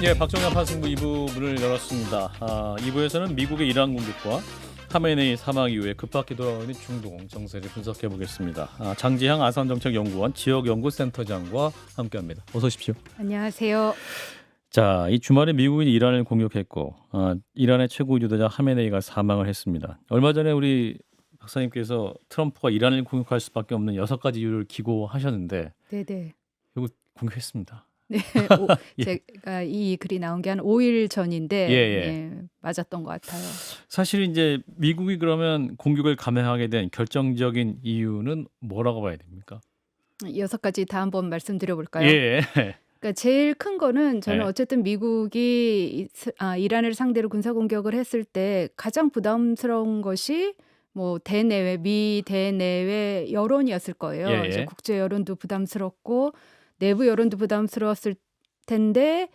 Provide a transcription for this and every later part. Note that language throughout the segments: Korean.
예, 박정현 파승부 2부 문을 열었습니다. 2부에서는 미국의 이란 공격과 하메네이 사망 이후에 급박히 돌아오는 중동 정세를 분석해 보겠습니다. 장지향 아산정책연구원 지역연구센터장과 함께합니다. 어서 오십시오. 안녕하세요. 자, 이 주말에 미국이 이란을 공격했고 이란의 최고 유도자 하메네이가 사망을 했습니다. 얼마 전에 우리 박사님께서 트럼프가 이란을 공격할 수밖에 없는 6가지 이유를 기고하셨는데 네네. 결국 공격했습니다. 네, 예. 제가 이 글이 나온 게 한 5일 전인데 예. 맞았던 것 같아요. 사실 이제 미국이 그러면 공격을 감행하게 된 결정적인 이유는 뭐라고 봐야 됩니까? 6가지 다 한번 말씀드려 볼까요? 예. 그러니까 제일 큰 거는 저는 네. 어쨌든 미국이 이란을 상대로 군사 공격을 했을 때 가장 부담스러운 것이 뭐 미 대내외 여론이었을 거예요. 예. 그래서 국제 여론도 부담스럽고 내부 여론도 부담스러웠을 텐데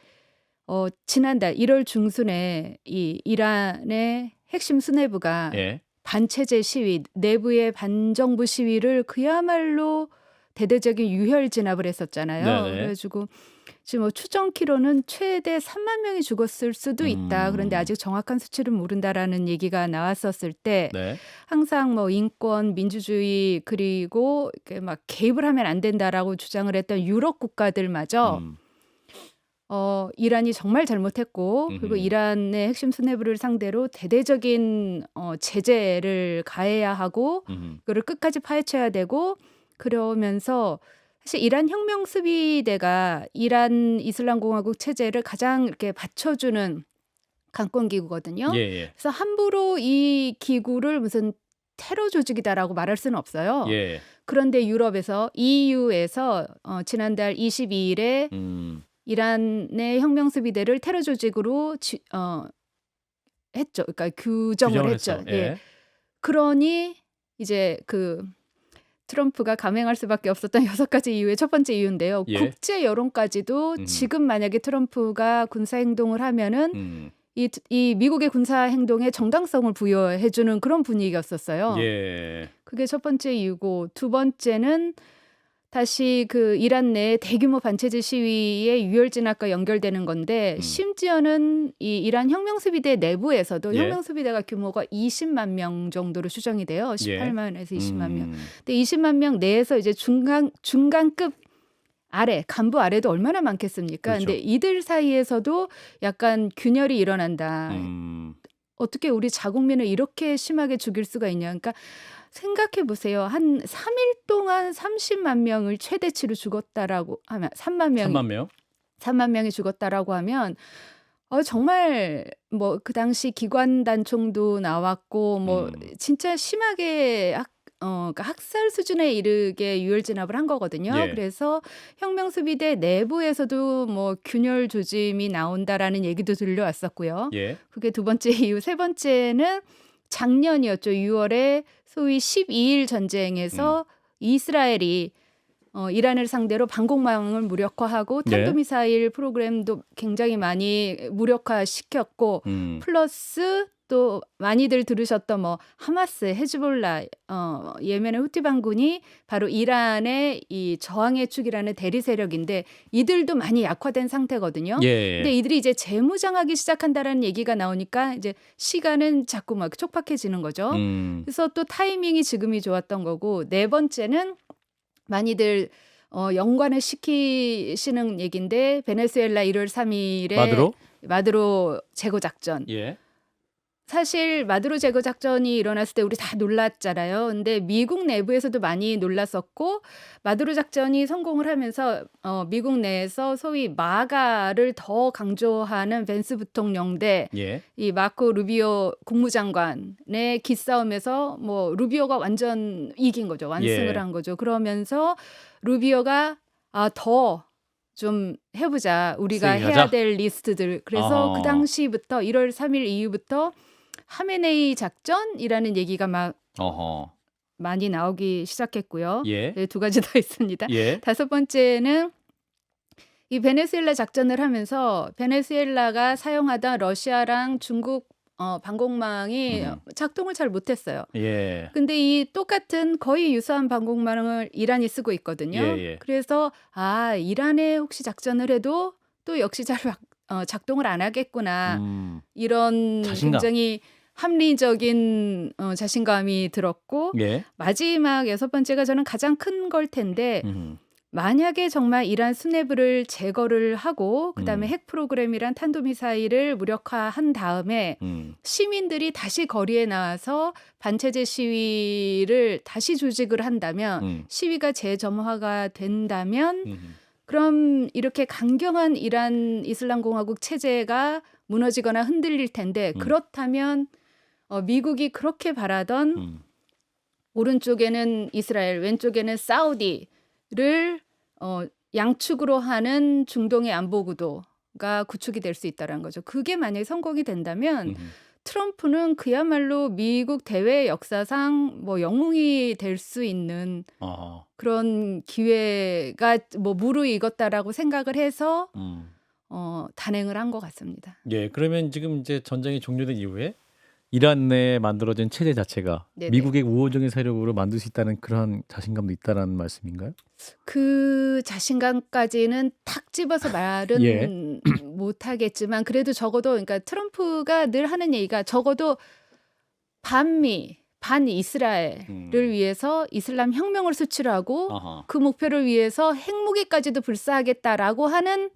지난달 1월 중순에 이 이란의 핵심 수뇌부가 예. 반체제 시위, 내부의 반정부 시위를 그야말로 대대적인 유혈 진압을 했었잖아요. 네네. 그래가지고 지금 뭐 추정키로는 최대 3만 명이 죽었을 수도 있다. 그런데 아직 정확한 수치를 모른다라는 얘기가 나왔었을 때 네. 항상 뭐 인권, 민주주의 그리고 이렇게 막 개입을 하면 안 된다라고 주장을 했던 유럽 국가들마저 이란이 정말 잘못했고 그리고 이란의 핵심 수뇌부를 상대로 대대적인 제재를 가해야 하고 그거를 끝까지 파헤쳐야 되고 그러면서 사실 이란 혁명 수비대가 이란 이슬람공화국 체제를 가장 이렇게 받쳐주는 강권 기구거든요. 예. 그래서 함부로 이 기구를 무슨 테러 조직이다라고 말할 수는 없어요. 예. 그런데 유럽에서 EU에서 지난달 22일에 이란의 혁명 수비대를 테러 조직으로 했죠. 그러니까 규정을 했죠. 했어. 예. 그러니 이제 그 트럼프가 감행할 수밖에 없었던 6가지 이유의 첫 번째 이유인데요. 예. 국제 여론까지도 지금 만약에 트럼프가 군사 행동을 하면은 이 미국의 군사 행동에 정당성을 부여해주는 그런 분위기였었어요. 예. 그게 첫 번째 이유고 두 번째는 다시 그 이란 내 대규모 반체제 시위의 유혈 진압과 연결되는 건데 심지어는 이 이란 혁명 수비대 내부에서도 예. 혁명 수비대가 규모가 20만 명 정도로 추정이 돼요. 18만에서 20만 명. 근데 20만 명 내에서 이제 중간급 아래, 간부 아래도 얼마나 많겠습니까? 그렇죠. 근데 이들 사이에서도 약간 균열이 일어난다. 어떻게 우리 자국민을 이렇게 심하게 죽일 수가 있냐. 그러니까 생각해 보세요. 한 3일 동안 30만 명을 최대치로 죽었다라고 하면 3만 명이 죽었다라고 하면 정말 뭐 그 당시 기관 단총도 나왔고 뭐 진짜 심하게 그러니까 학살 수준에 이르게 유혈 진압을 한 거거든요. 예. 그래서 혁명 수비대 내부에서도 뭐 균열 조짐이 나온다라는 얘기도 들려왔었고요. 예. 그게 두 번째 이유. 세 번째는 작년이었죠. 6월에 소위 12일 전쟁에서 이스라엘이 이란을 상대로 방공망을 무력화하고 탄도미사일 프로그램도 굉장히 많이 무력화시켰고 플러스 또 많이들 들으셨던 뭐 하마스, 헤즈볼라, 예멘의 후티 반군이 바로 이란의 이 저항의 축이라는 대리 세력인데 이들도 많이 약화된 상태거든요. 예. 근데 이들이 이제 재무장하기 시작한다라는 얘기가 나오니까 이제 시간은 자꾸 막 촉박해지는 거죠. 그래서 또 타이밍이 지금이 좋았던 거고 네 번째는 많이들 연관을 시키시는 얘기인데 베네수엘라 1월 3일에 마두로 제거 작전. 예. 사실 마두로 제거 작전이 일어났을 때 우리 다 놀랐잖아요. 근데 미국 내부에서도 많이 놀랐었고 마두로 작전이 성공을 하면서 미국 내에서 소위 마가를 더 강조하는 벤스 부통령 대 이 마코 루비오 국무장관의 기싸움에서 뭐 루비오가 완전 이긴 거죠. 완승을 한 거죠. 그러면서 루비오가 더 좀 해보자. 우리가 해야 될 리스트들. 그래서 그 당시부터 1월 3일 이후부터 하메네이 작전이라는 얘기가 막 많이 나오기 시작했고요. 네, 2가지 더 있습니다. 다섯 번째는 이 베네수엘라 작전을 하면서 베네수엘라가 사용하던 러시아랑 중국 방공망이 작동을 잘 못했어요. 근데 이 똑같은 거의 유사한 방공망을 이란이 쓰고 있거든요. 그래서 이란에 혹시 작전을 해도 또 역시 잘 작동을 안 하겠구나. 음. 이런 자신감. 굉장히 합리적인 자신감이 들었고 예. 마지막 여섯 번째가 저는 가장 큰 걸 텐데 음. 만약에 정말 이란 수뇌부를 제거를 하고 그다음에 핵 프로그램이란 탄도미사일을 무력화한 다음에 시민들이 다시 거리에 나와서 반체제 시위를 다시 조직을 한다면 시위가 재점화가 된다면 그럼 이렇게 강경한 이란 이슬람 공화국 체제가 무너지거나 흔들릴 텐데 그렇다면 미국이 그렇게 바라던 오른쪽에는 이스라엘, 왼쪽에는 사우디를 양축으로 하는 중동의 안보 구도가 구축이 될 수 있다는 거죠. 그게 만약에 성공이 된다면 트럼프는 그야말로 미국 대외 역사상 뭐 영웅이 될 수 있는 그런 기회가 뭐 무르익었다라고 생각을 해서 단행을 한 것 같습니다. 예, 그러면 지금 이제 전쟁이 종료된 이후에 이란 내에 만들어진 체제 자체가 네네. 미국의 우호적인 세력으로 만들 수 있다는 그런 자신감도 있다라는 말씀인가요? 그 자신감까지는 탁 집어서 말은 예. 못하겠지만 그래도 적어도 그러니까 트럼프가 늘 하는 얘기가 적어도 반미, 반이스라엘을 위해서 이슬람 혁명을 수출하고 아하. 그 목표를 위해서 핵무기까지도 불사하겠다라고 하는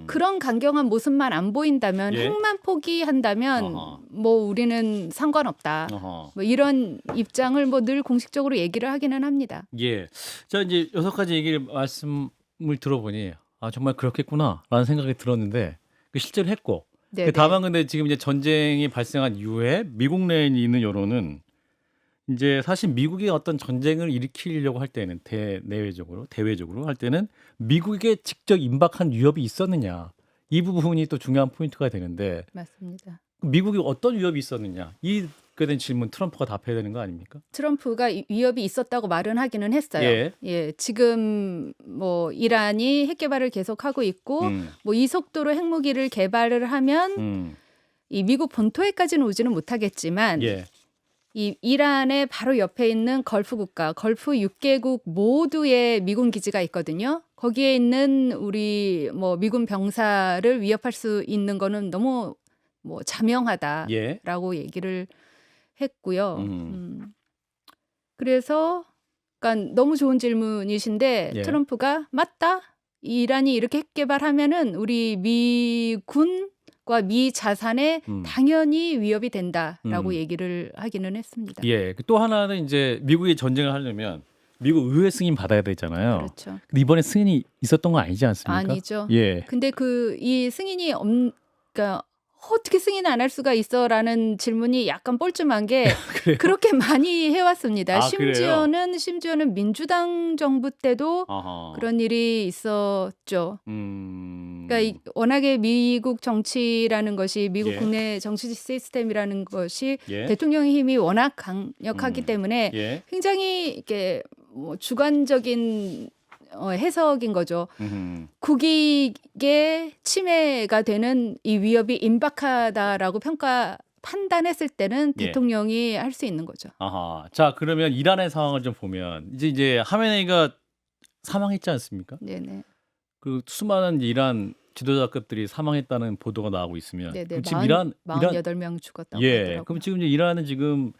그런 강경한 모습만 안 보인다면 예. 핵만 포기한다면 아하. 뭐 우리는 상관없다. 어허. 뭐 이런 입장을 뭐 늘 공식적으로 얘기를 하기는 합니다. 예. 자, 이제 6가지 얘기를 말씀을 들어보니 정말 그렇겠구나라는 생각이 들었는데 실제로 했고 네네. 다만 근데 지금 이제 전쟁이 발생한 이후에 미국 내에 있는 여론은 이제 사실 미국이 어떤 전쟁을 일으키려고 할 때는 대외적으로 할 때는 미국에게 직접 임박한 위협이 있었느냐 이 부분이 또 중요한 포인트가 되는데 맞습니다. 미국이 어떤 위협이 있었느냐 이에 대한 질문 트럼프가 답해야 되는 거 아닙니까? 트럼프가 위협이 있었다고 말은 하기는 했어요. 예. 예, 지금 뭐 이란이 핵 개발을 계속하고 있고 뭐 이 속도로 핵무기를 개발을 하면 이 미국 본토에까지는 오지는 못하겠지만 예. 이 이란의 바로 옆에 있는 걸프 국가, 걸프 6개국 모두의 미군 기지가 있거든요. 거기에 있는 우리 뭐 미군 병사를 위협할 수 있는 거는 너무 뭐 자명하다라고 예. 얘기를 했고요. 그래서 그러니까 너무 좋은 질문이신데 예. 트럼프가 맞다. 이란이 이렇게 핵 개발하면은 우리 미군과 미 자산에 당연히 위협이 된다라고 얘기를 하기는 했습니다. 예. 또 하나는 이제 미국이 전쟁을 하려면 미국 의회 승인 받아야 되잖아요. 그렇죠. 근데 이번에 승인이 있었던 거 아니지 않습니까? 아니죠. 예. 근데 이 승인이 그러니까 어떻게 승인 안 할 수가 있어라는 질문이 약간 뻘쭘한 게 그래요? 그렇게 많이 해왔습니다. 아, 그래요? 심지어는 민주당 정부 때도 아하. 그런 일이 있었죠. 그러니까 워낙에 미국 정치라는 것이 미국 예. 국내 정치 시스템이라는 것이 예. 대통령의 힘이 워낙 강력하기 때문에 예. 굉장히 이렇게 뭐 주관적인 해석인 거죠. 국익에 침해가 되는 이 위협이 임박하다라고 판단했을 때는 예. 대통령이 할 수 있는 거죠. 아하. 자, 그러면 이란의 상황을 좀 보면 이제 하메네이가 사망했지 않습니까? 네네. 그 수많은 이란 지도자급들이 사망했다는 보도가 나오고 있으면 네네. 그럼 지금 이란 48명 죽었다고 예. 하더라고요. 그럼 지금 이제 이란은 지금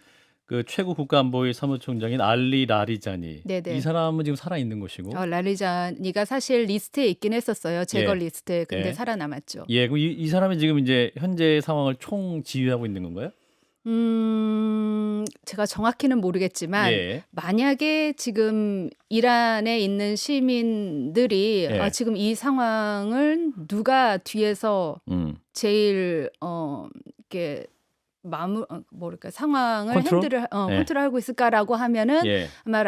그 최고 국가안보위 사무총장인 알리 라리자니 네네. 이 사람은 지금 살아 있는 것이고 라리자니가 사실 리스트에 있긴 했었어요. 제거 예. 리스트에. 근데 예. 살아남았죠. 예, 그럼 이 사람이 지금 이제 현재 상황을 총 지휘하고 있는 건가요? 제가 정확히는 모르겠지만 예. 만약에 지금 이란에 있는 시민들이 예. 지금 이 상황을 누가 뒤에서 제일 이렇게 뭐랄까 상황을 컨트롤? 핸들을 예. 컨트롤하고 있을까라고 하면은 예. 아마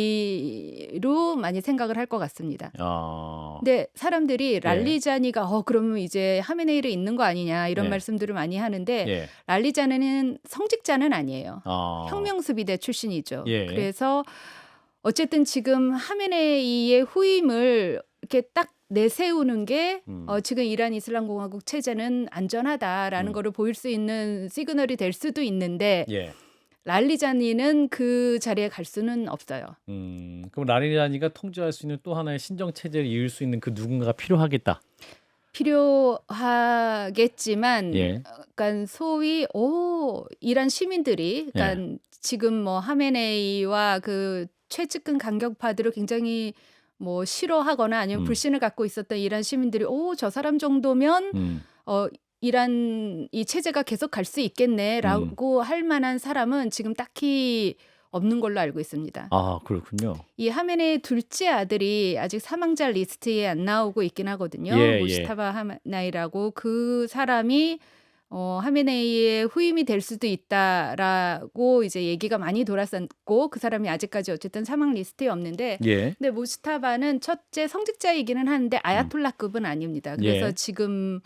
랄리자니로 많이 생각을 할 것 같습니다. 근데 사람들이 랄리자니가 그러면 이제 하메네이를 잇는 거 아니냐 이런 예. 말씀들을 많이 하는데 예. 랄리자니는 성직자는 아니에요. 혁명수비대 출신이죠. 예. 그래서 어쨌든 지금 하메네이의 후임을 이렇게 딱 내세우는 게 지금 이란 이슬람 공화국 체제는 안전하다라는 거를 보일 수 있는 시그널이 될 수도 있는데 예. 랄리자니는 그 자리에 갈 수는 없어요. 그럼 라리자니가 통제할 수 있는 또 하나의 신정 체제를 이을 수 있는 그 누군가가 필요하겠다. 필요하겠지만 예. 그러니까 소위 이란 시민들이 예. 그러니까 지금 뭐 하메네이와 그 최측근 강경파들을 굉장히 뭐 싫어하거나 아니면 음. 불신을 갖고 있었던 이란 시민들이 저 사람 정도면 음. 이란 이 체제가 계속 갈 수 음. 있겠네라고 할 만한 사람은 지금 딱히 없는 걸로 알고 있습니다. 아, 그렇군요. 이 하메네이 둘째 아들이 아직 사망자 리스트에 안 나오고 있긴 하거든요. 예, 예. 무시타바 하메나이라고 그 사람이 하메네이의 후임이 될 수도 있다라고 이제 얘기가 많이 돌았었고 그 사람이 아직까지 어쨌든 사망 리스트에 없는데 예. 근데 무스타바는 첫째 성직자이기는 하는데 아야톨라급은 아닙니다. 그래서 예. 지금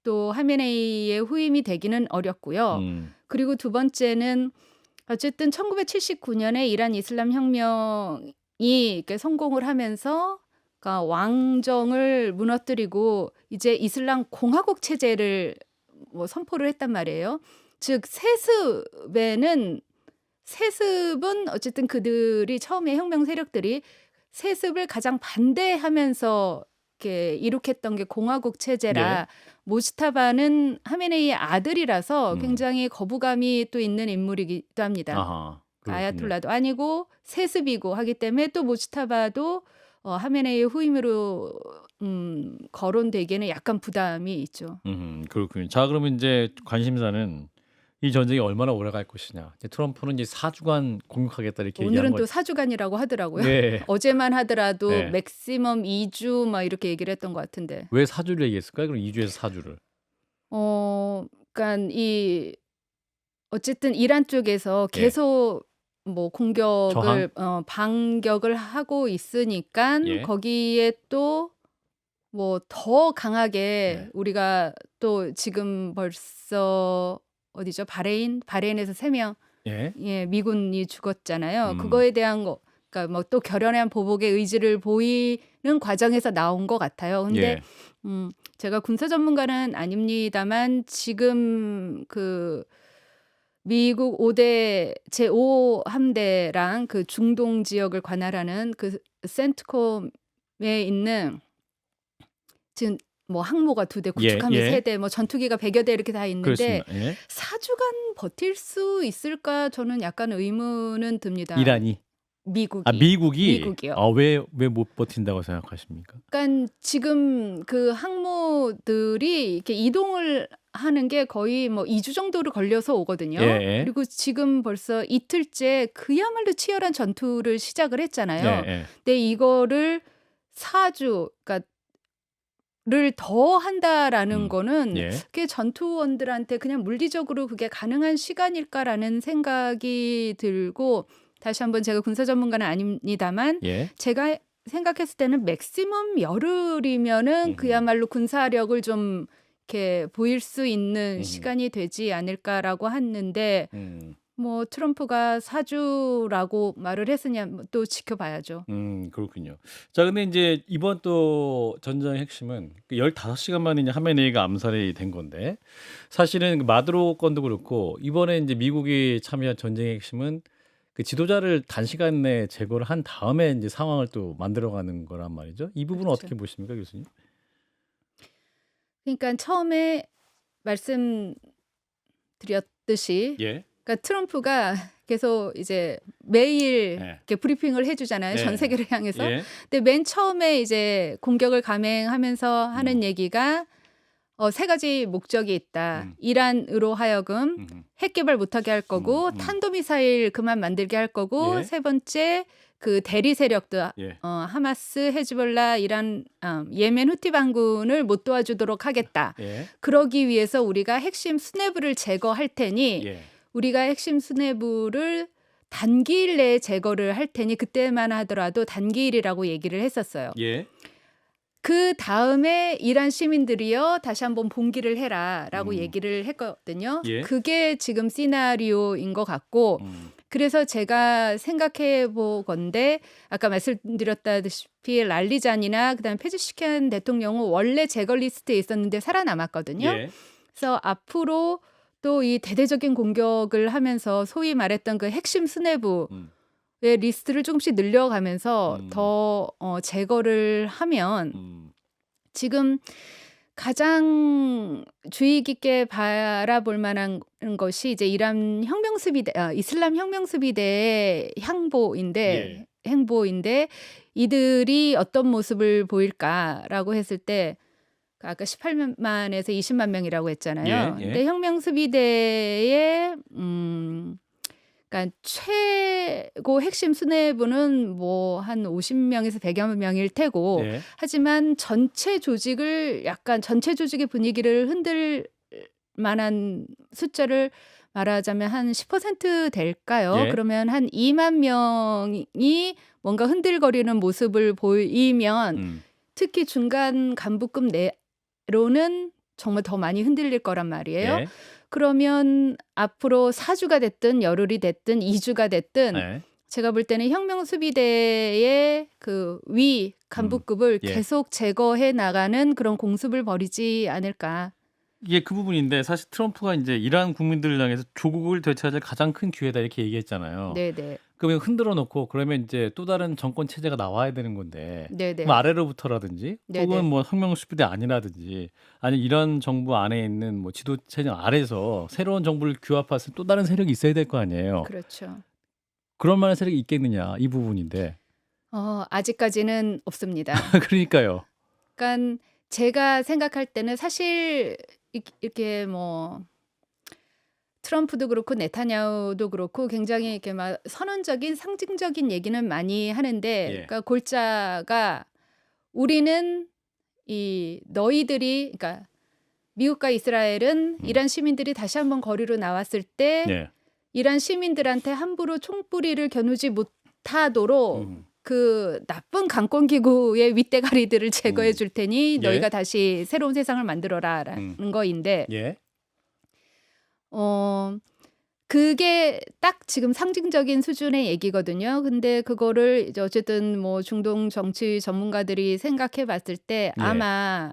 또 하메네이의 후임이 되기는 어렵고요. 그리고 두 번째는 어쨌든 1979년에 이란 이슬람 혁명이 이렇게 성공을 하면서 그러니까 왕정을 무너뜨리고 이제 이슬람 공화국 체제를 뭐 선포를 했단 말이에요. 즉 세습은 어쨌든 그들이 처음에 혁명 세력들이 세습을 가장 반대하면서 이렇게 이룩했던 게 공화국 체제라 모스타바는 하메네이의 아들이라서 굉장히 거부감이 또 있는 인물이기도 합니다. 아하. 그렇군요. 아야톨라도 아니고 세습이고 하기 때문에 또 모스타바도 하메네이의 후임으로 거론되기에는 약간 부담이 있죠. 그렇군요. 자, 그러면 이제 관심사는 이 전쟁이 얼마나 오래 갈 것이냐. 이제 트럼프는 이제 4주간 공격하겠다 이렇게 얘기한 오늘은 거. 또 4주간이라고 하더라고요. 네. 어제만 하더라도 네. 맥시멈 2주 막 이렇게 얘기를 했던 것 같은데. 왜 4주를 얘기했을까요? 그럼 2주에서 4주를. 그러니까 이 어쨌든 이란 쪽에서 예. 계속 뭐 공격을 저항? 반격을 하고 있으니까 예. 거기에 또 뭐 더 강하게 네. 우리가 또 지금 벌써 어디죠? 바레인에서 3명 예. 미군이 죽었잖아요. 그거에 대한 그러니까 뭐 또 결연한 보복의 의지를 보이는 과정에서 나온 것 같아요. 근데 예. 제가 군사 전문가는 아닙니다만 지금 그 미국 5대 제5 함대랑 그 중동 지역을 관할하는 그 센트콤에 있는 지금 뭐 항모가 2대, 구축함이 예. 3대, 뭐 전투기가 100여 대 이렇게 다 있는데 그렇습니다. 예. 4주간 버틸 수 있을까 저는 약간 의문은 듭니다. 이란이. 미국이. 미국이요? 미국이요. 왜 못 버틴다고 생각하십니까? 그러니까 지금 그 항모들이 이렇게 이동을 하는 게 거의 뭐 2주 정도를 걸려서 오거든요. 예. 그리고 지금 벌써 이틀째 그야말로 치열한 전투를 시작을 했잖아요. 예. 근데 이거를 4주, 그러니까 를 더 한다라는 거는 예. 그게 전투원들한테 그냥 물리적으로 그게 가능한 시간일까라는 생각이 들고 다시 한번 제가 군사 전문가는 아닙니다만 예. 제가 생각했을 때는 맥시멈 열흘이면은 그야말로 군사력을 좀 이렇게 보일 수 있는 시간이 되지 않을까라고 했는데 뭐 트럼프가 4주라고 말을 했으냐 또 지켜봐야죠. 그렇군요. 자, 근데 이제 이번 또 전쟁의 핵심은 그 15시간 만에 이제 하메네이가 암살이 된 건데 사실은 그 마두로 건도 그렇고 이번에 이제 미국이 참여한 전쟁의 핵심은 그 지도자를 단시간 내에 제거를 한 다음에 이제 상황을 또 만들어가는 거란 말이죠. 이 부분은 그렇죠. 어떻게 보십니까, 교수님? 그러니까 처음에 말씀드렸듯이 예. 그러니까 트럼프가 계속 이제 매일 예. 이렇게 브리핑을 해주잖아요. 전 예. 세계를 향해서. 예. 근데 맨 처음에 이제 공격을 감행하면서 하는 얘기가 3가지 목적이 있다. 이란으로 하여금 핵 개발 못하게 할 거고 탄도미사일 그만 만들게 할 거고 예. 3번째 그 대리 세력들 예. 하마스, 헤즈볼라, 이란, 예멘 후티 반군을 못 도와주도록 하겠다. 예. 그러기 위해서 우리가 핵심 수뇌부를 제거할 테니 예. 우리가 핵심 수뇌부를 단기일 내에 제거를 할 테니 그때만 하더라도 단기일이라고 얘기를 했었어요. 예. 그 다음에 이란 시민들이요 다시 한번 봉기를 해라라고 얘기를 했거든요. 예. 그게 지금 시나리오인 것 같고 그래서 제가 생각해 보건데 아까 말씀드렸다시피 랄리잔이나 그다음에 페즈시키안 대통령은 원래 제거 리스트에 있었는데 살아남았거든요. 예. 그래서 앞으로 또 이 대대적인 공격을 하면서 소위 말했던 그 핵심 수뇌부의 리스트를 조금씩 늘려가면서 더 제거를 하면 지금 가장 주의 깊게 바라볼 만한 것이 이제 이란 이슬람 혁명수비대의 예. 행보인데 이들이 어떤 모습을 보일까라고 했을 때 아까 18만에서 20만 명이라고 예. 했잖아요. 예. 근데 혁명수비대의 그러니까 최고 핵심 수뇌부는 뭐 한 50명에서 100여 명일 테고 예. 하지만 전체 조직의 분위기를 흔들 만한 숫자를 말하자면 한 10% 될까요? 예. 그러면 한 2만 명이 뭔가 흔들거리는 모습을 보이면 음. 특히 중간 간부급 내로는 정말 더 많이 흔들릴 거란 말이에요. 예. 그러면 앞으로 4주가 됐든 열흘이 됐든 2주가 됐든 예. 제가 볼 때는 혁명수비대의 그 위 간부급을 예. 계속 제거해 나가는 그런 공습을 벌이지 않을까. 이게 그 부분인데 사실 트럼프가 이제 이란 국민들을 향해서 조국을 되찾을 가장 큰 기회다 이렇게 얘기했잖아요. 네네. 그러면 흔들어 놓고 그러면 이제 또 다른 정권 체제가 나와야 되는 건데 네네. 뭐 아래로부터라든지 네네. 혹은 뭐 혁명수비대 아니라든지 아니 이런 정부 안에 있는 뭐 지도 체제 아래서 새로운 정부를 규합해서 또 다른 세력이 있어야 될 거 아니에요. 그렇죠. 그런 만한 세력이 있겠느냐 이 부분인데. 아직까지는 없습니다. 그러니까요. 그러니까 제가 생각할 때는 사실 이렇게 뭐 트럼프도 그렇고 네타냐후도 그렇고 굉장히 이렇게 막 선언적인 상징적인 얘기는 많이 하는데 예. 그러니까 골자가 우리는 너희들이 그러니까 미국과 이스라엘은 이란 시민들이 다시 한번 거리로 나왔을 때 예. 이란 시민들한테 함부로 총뿌리를 겨누지 못하도록 그 나쁜 강권 기구의 윗대가리들을 제거해 줄 테니 예. 너희가 다시 새로운 세상을 만들어라라는 거인데 예. 그게 딱 지금 상징적인 수준의 얘기거든요. 근데 그거를 이제 어쨌든 뭐 중동 정치 전문가들이 생각해 봤을 때 예. 아마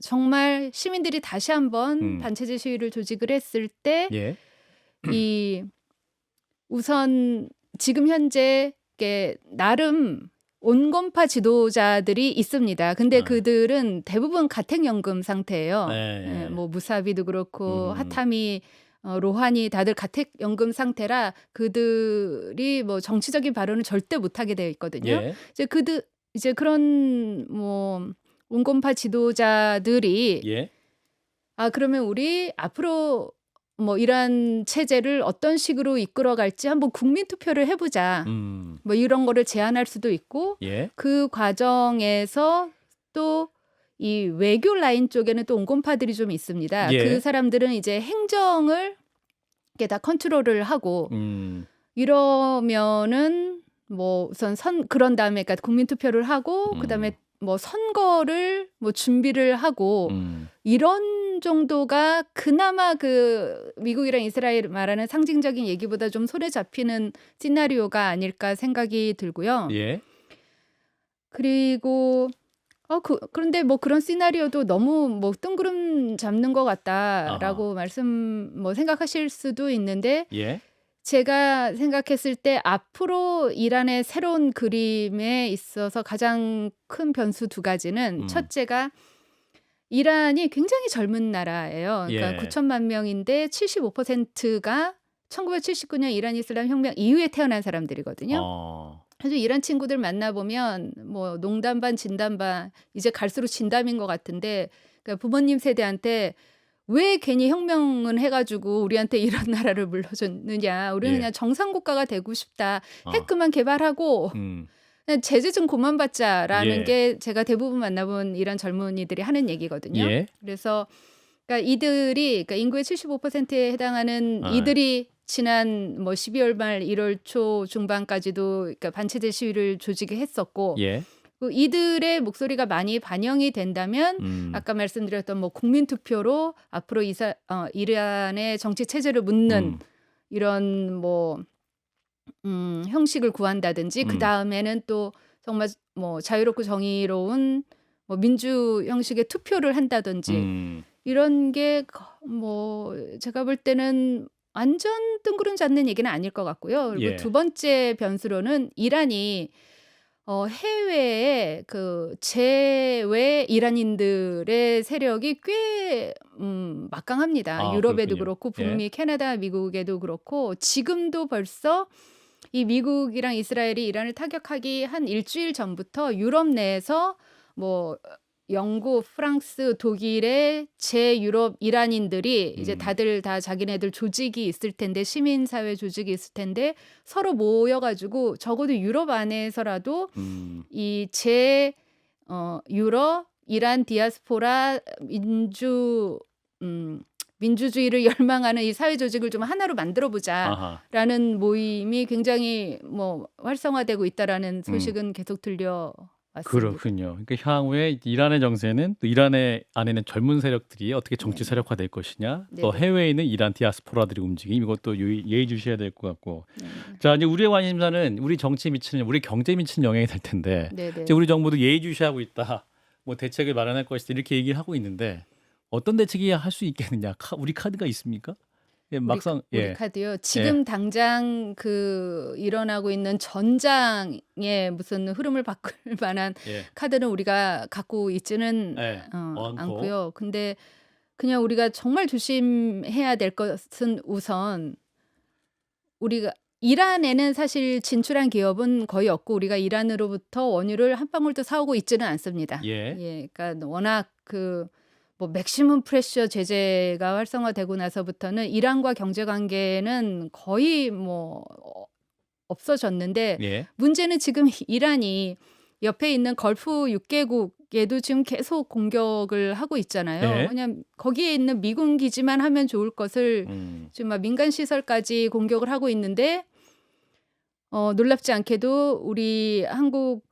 정말 시민들이 다시 한번 반체제 시위를 조직을 했을 때 예. 우선 지금 현재 이게 나름 온건파 지도자들이 있습니다. 근데 그들은 대부분 가택연금 상태예요. 예. 뭐 무사비도 그렇고 하타미 로하니 다들 가택연금 상태라 그들이 뭐 정치적인 발언을 절대 못하게 되어 있거든요. 예. 이제 그런 뭐 온건파 지도자들이 예. 그러면 우리 앞으로 뭐 이런 체제를 어떤 식으로 이끌어갈지 한번 국민 투표를 해보자. 뭐 이런 거를 제안할 수도 있고 예. 그 과정에서 또 이 외교 라인 쪽에는 또 온건파들이 좀 있습니다. 예. 그 사람들은 이제 행정을 이렇게 다 컨트롤을 하고 이러면은 뭐 우선 그런 다음에 그러니까 국민 투표를 하고 그다음에 뭐 선거를 뭐 준비를 하고 이런 정도가 그나마 그 미국이랑 이스라엘 말하는 상징적인 얘기보다 좀 손에 잡히는 시나리오가 아닐까 생각이 들고요. 예. 그리고 그런데 뭐 그런 시나리오도 너무 뭐 뜬구름 잡는 것 같다라고 생각하실 수도 있는데 예. 제가 생각했을 때 앞으로 이란의 새로운 그림에 있어서 가장 큰 변수 두 가지는 첫째가 이란이 굉장히 젊은 나라예요. 그러니까 예. 9천만 명인데 75%가 1979년 이란 이슬람 혁명 이후에 태어난 사람들이거든요. 그래서 이란 친구들 만나보면 뭐 농담 반 진담 반 이제 갈수록 진담인 것 같은데 그러니까 부모님 세대한테 왜 괜히 혁명은 해가지고 우리한테 이런 나라를 물려줬느냐. 우리는 예. 그냥 정상국가가 되고 싶다. 핵 그만 개발하고 그냥 제재 좀 그만 받자라는 예. 게 제가 대부분 만나본 이란 젊은이들이 하는 얘기거든요. 예. 그래서 그러니까 그러니까 인구의 75%에 해당하는 이들이 지난 뭐 12월 말 1월 초 중반까지도 그러니까 반체제 시위를 조직했었고 예. 이들의 목소리가 많이 반영이 된다면 아까 말씀드렸던 뭐 국민 투표로 앞으로 이란의 정치 체제를 묻는 이런 뭐 형식을 구한다든지 그 다음에는 또 정말 뭐 자유롭고 정의로운 뭐 민주 형식의 투표를 한다든지 이런 게 뭐 제가 볼 때는 완전 뜬구름 잡는 얘기는 아닐 것 같고요. 그리고 예. 두 번째 변수로는 이란이 해외에 그 제외 이란인들의 세력이 꽤 막강합니다. 아, 유럽에도 그렇군요. 그렇고 예. 북미, 캐나다, 미국에도 그렇고 지금도 벌써 이 미국이랑 이스라엘이 이란을 타격하기 한 일주일 전부터 유럽 내에서 뭐 영국, 프랑스, 독일의 제유럽 이란인들이 이제 음. 다들 다 자기네들 조직이 있을 텐데 시민사회 조직이 있을 텐데 서로 모여가지고 적어도 유럽 안에서라도 음. 이 유럽 이란 디아스포라 민주주의를 열망하는 이 사회 조직을 좀 하나로 만들어 아하. 보자라는 모임이 굉장히 뭐 활성화되고 있다라는 음. 소식은 계속 들려왔습니다. 그렇군요. 그러니까 향후에 이란의 정세는 또 이란의 안에는 젊은 세력들이 어떻게 정치 네네. 세력화될 것이냐, 또 네네. 해외에 있는 이란 디아스포라들의 움직임 이것도 예의주시해야 될 것 같고. 네네. 자, 이제 우리의 관심사는 우리 정치에 미치는, 우리 경제에 미치는 영향이 될 텐데, 네네. 이제 우리 정부도 예의주시하고 있다, 뭐 대책을 마련할 것이다 이렇게 얘기를 하고 있는데 어떤 대책이 할 수 있겠느냐? 우리 카드가 있습니까? 예, 막상 우리 예, 카드요. 지금 당장 그 일어나고 있는 전장의 무슨 흐름을 바꿀 만한 예, 카드는 우리가 갖고 있지는 예, 않고, 않고요. 근데 그냥 우리가 정말 조심해야 될 것은 우선 우리가 이란에는 사실 진출한 기업은 거의 없고 우리가 이란으로부터 원유를 한 방울도 사오고 있지는 않습니다. 예, 그러니까 워낙 뭐 맥시멈 프레셔 제재가 활성화되고 나서부터는 이란과 경제 관계는 거의 뭐 없어졌는데 예, 문제는 지금 이란이 옆에 있는 걸프 6개국에도 지금 계속 공격을 하고 있잖아요. 예, 그냥 거기에 있는 미군 기지만 하면 좋을 것을 지금 막 민간 시설까지 공격을 하고 있는데 놀랍지 않게도 우리 한국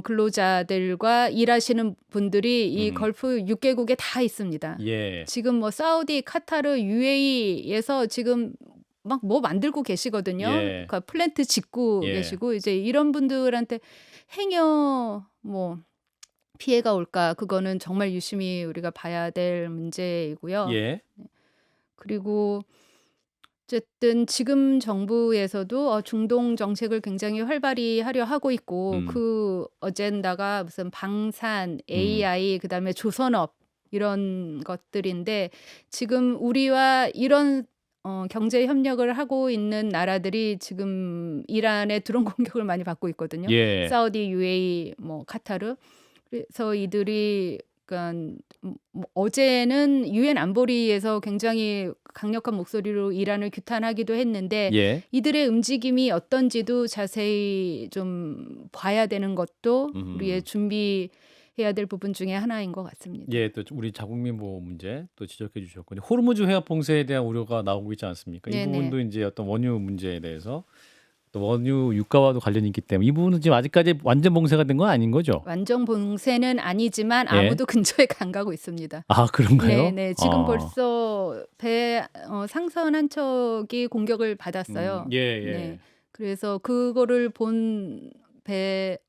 근로자들과 일하시는 분들이 이 걸프 6개국에 다 있습니다. 예, 지금 뭐 사우디, 카타르, UAE에서 지금 막 뭐 만들고 계시거든요. 예, 그러니까 플랜트 짓고 예, 계시고 이제 이런 분들한테 행여 뭐 피해가 올까 그거는 정말 유심히 우리가 봐야 될 문제이고요. 예, 그리고 어쨌든 지금 정부에서도 중동 정책을 굉장히 활발히 하려 하고 있고 그 어젠다가 무슨 방산, AI, 그다음에 조선업 이런 것들인데 지금 우리와 이런 경제 협력을 하고 있는 나라들이 지금 이란의 드론 공격을 많이 받고 있거든요. 예, 사우디, UAE, 뭐 카타르. 그래서 이들이 그러니까 뭐 어제는 유엔 안보리에서 굉장히 강력한 목소리로 이란을 규탄하기도 했는데 예, 이들의 움직임이 어떤지도 자세히 좀 봐야 되는 것도 우리의 준비해야 될 부분 중에 하나인 것 같습니다. 예, 또 우리 자국민 보호 문제 또 지적해 주셨고, 호르무즈 해협 봉쇄에 대한 우려가 나오고 있지 않습니까? 이 네네. 부분도 이제 어떤 원유 문제에 대해서 또 원유 유가와도 관련이 있기 때문에 이 부분은 지금 아직까지 완전 봉쇄가 된 건 아닌 거죠? 완전 봉쇄는 아니지만 예. 아무도 근처에 안 가고 있습니다. 아, 그런가요? 네네. 지금 아. 벌써 배 상선 한 척이 공격을 받았어요. 예, 예. 네. 그래서 그거를 본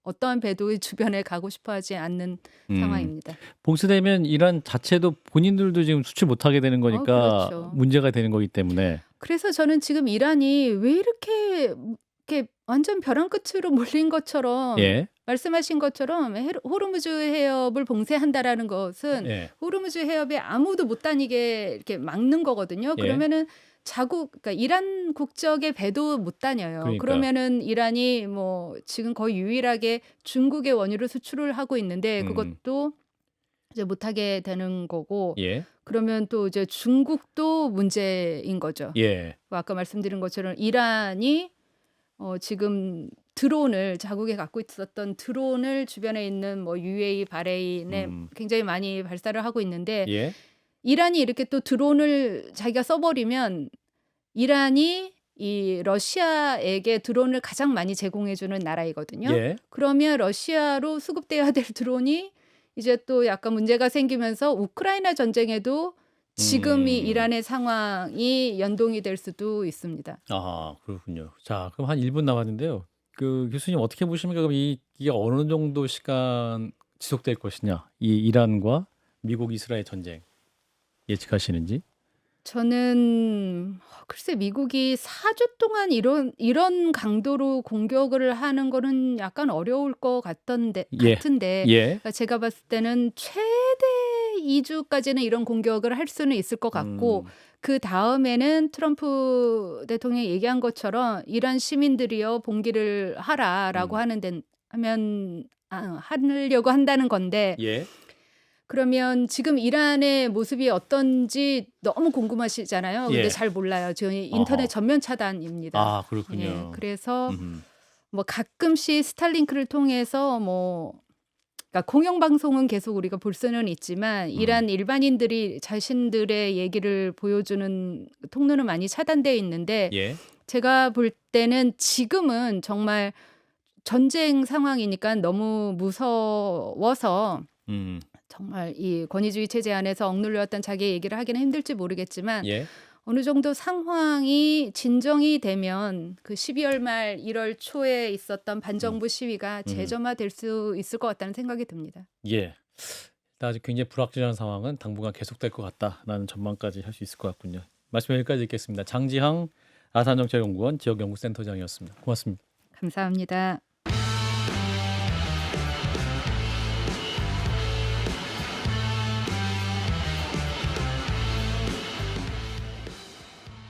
어떠한 배도 주변에 가고 싶어하지 않는 상황입니다. 봉쇄되면 이란 자체도 본인들도 지금 수출 못하게 되는 거니까 그렇죠. 문제가 되는 거기 때문에. 그래서 저는 지금 이란이 왜 이렇게 완전 벼랑 끝으로 몰린 것처럼 예, 말씀하신 것처럼 호르무즈 해협을 봉쇄한다라는 것은 예, 호르무즈 해협에 아무도 못 다니게 이렇게 막는 거거든요. 예. 그러면은 그러니까 이란 국적의 배도 못 다녀요. 그러니까. 그러면은 이란이 뭐 지금 거의 유일하게 중국의 원유를 수출을 하고 있는데 그것도 이제 못하게 되는 거고. 예, 그러면 또 이제 중국도 문제인 거죠. 예, 아까 말씀드린 것처럼 이란이 지금 드론을 자국에 갖고 있었던 드론을 주변에 있는 뭐 UAE, 바레인에 굉장히 많이 발사를 하고 있는데 예, 이란이 이렇게 또 드론을 자기가 써버리면 이란이 이 러시아에게 드론을 가장 많이 제공해주는 나라이거든요. 예. 그러면 러시아로 수급돼야 될 드론이 이제 또 약간 문제가 생기면서 우크라이나 전쟁에도 지금 이 이란의 상황이 연동이 될 수도 있습니다. 아, 그렇군요. 자, 그럼 한 1분 남았는데요. 그 교수님 어떻게 보십니까? 그럼 이게 어느 정도 시간 지속될 것이냐? 이 이란과 미국 이스라엘 전쟁 예측하시는지? 저는 글쎄 미국이 4주 동안 이런 강도로 공격을 하는 거는 약간 어려울 것 예. 같은데 예. 그러니까 제가 봤을 때는 최대 2주까지는 이런 공격을 할 수는 있을 것 같고 음. 그다음에는 트럼프 대통령이 얘기한 것처럼 "이란 시민들이여 봉기를 하라."라고 하려고 한다는 건데 예. 그러면 지금 이란의 모습이 어떤지 너무 궁금하시잖아요. 근데 예. 잘 몰라요. 저희 인터넷 어허. 전면 차단입니다. 아, 예. 그렇군요. 그래서 음음. 뭐 가끔씩 스타링크를 통해서 그러니까 공영방송은 계속 우리가 볼 수는 있지만 이란 일반인들이 자신들의 얘기를 보여주는 통로는 많이 차단되어 있는데 예. 제가 볼 때는 지금은 정말 전쟁 상황이니까 너무 무서워서 음. 정말 이 권위주의 체제 안에서 억눌렸던 자기의 얘기를 하기는 힘들지 모르겠지만 예. 어느 정도 상황이 진정이 되면 그 12월 말 1월 초에 있었던 반정부 시위가 재점화될 수 있을 것 같다는 생각이 듭니다. 예. 일단 아직 굉장히 불확실한 상황은 당분간 계속될 것 같다라는 전망까지 할 수 있을 것 같군요. 말씀 여기까지 듣겠습니다. 장지향 아산정책연구원 지역연구센터장이었습니다. 고맙습니다. 감사합니다.